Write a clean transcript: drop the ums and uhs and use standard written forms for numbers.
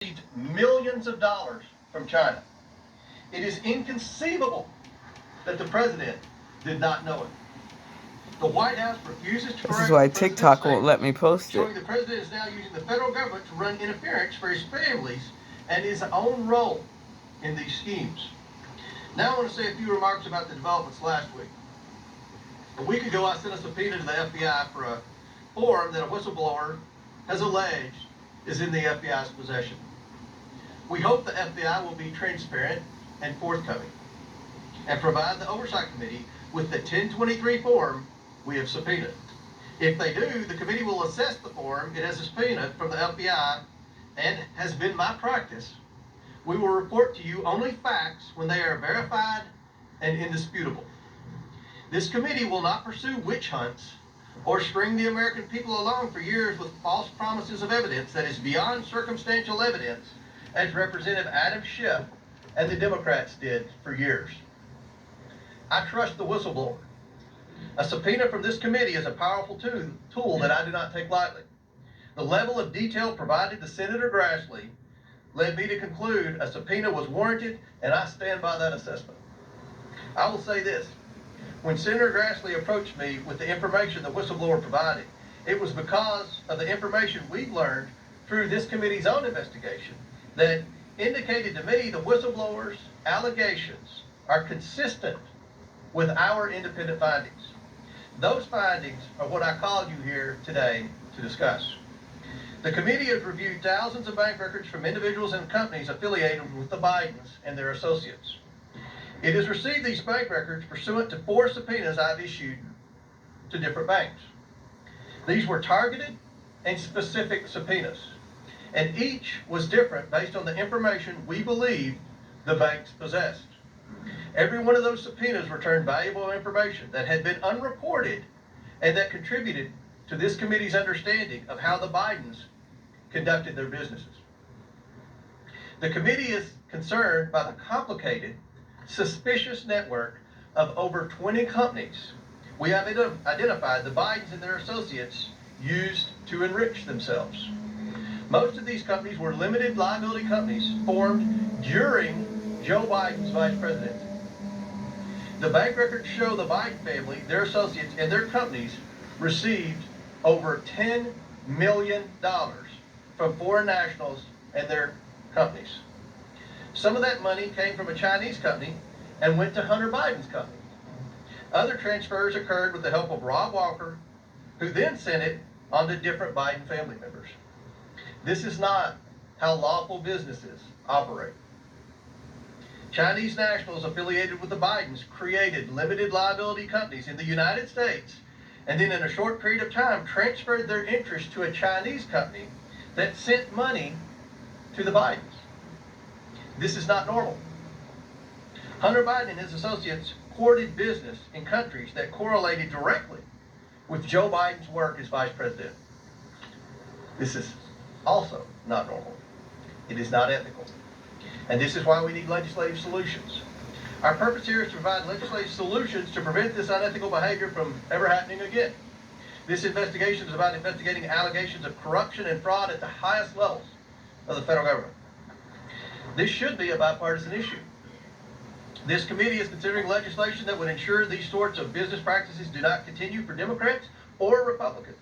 received millions of dollars from China. It is inconceivable that the president did not know it. The White House refuses to correct This is why the president's TikTok won't statement, let me post it. showing the president is now using the federal government to run interference for his families and his own role in these schemes. Now I want to say a few remarks about the developments last week. A week ago, I sent a subpoena to the FBI for a form that a whistleblower has alleged is in the FBI's possession. We hope the FBI will be transparent and forthcoming and provide the Oversight Committee with the 1023 form we have subpoenaed. If they do, the committee will assess the form it has subpoenaed from the FBI, and has been my practice. We will report to you only facts when they are verified and indisputable. This committee will not pursue witch hunts or string the American people along for years with false promises of evidence that is beyond circumstantial evidence, as Representative Adam Schiff and the Democrats did for years. I trust the whistleblower. A subpoena from this committee is a powerful tool that I do not take lightly. The level of detail provided to Senator Grassley led me to conclude a subpoena was warranted, and I stand by that assessment. I will say this. When Senator Grassley approached me with the information the whistleblower provided, it was because of the information we've learned through this committee's own investigation that indicated to me the whistleblower's allegations are consistent with our independent findings. Those findings are what I called you here today to discuss. The committee has reviewed thousands of bank records from individuals and companies affiliated with the Bidens and their associates. It has received these bank records pursuant to 4 subpoenas I've issued to different banks. These were targeted and specific subpoenas, and each was different based on the information we believe the banks possessed. Every one of those subpoenas returned valuable information that had been unreported and that contributed to this committee's understanding of how the Bidens conducted their businesses. The committee is concerned by the complicated, suspicious network of over 20 companies we have identified the Bidens and their associates used to enrich themselves. Most of these companies were limited liability companies formed during Joe Biden's vice presidency. The bank records show the Biden family, their associates, and their companies received over $10 million from foreign nationals and their companies. Some of that money came from a Chinese company and went to Hunter Biden's company. Other transfers occurred with the help of Rob Walker, who then sent it on to different Biden family members. This is not how lawful businesses operate. Chinese nationals affiliated with the Bidens created limited liability companies in the United States, and then in a short period of time transferred their interest to a Chinese company that sent money to the Bidens. This is not normal. Hunter Biden and his associates courted business in countries that correlated directly with Joe Biden's work as vice president. This is also not normal. It is not ethical. And this is why we need legislative solutions. Our purpose here is to provide legislative solutions to prevent this unethical behavior from ever happening again. This investigation is about investigating allegations of corruption and fraud at the highest levels of the federal government. This should be a bipartisan issue. This committee is considering legislation that would ensure these sorts of business practices do not continue for Democrats or Republicans.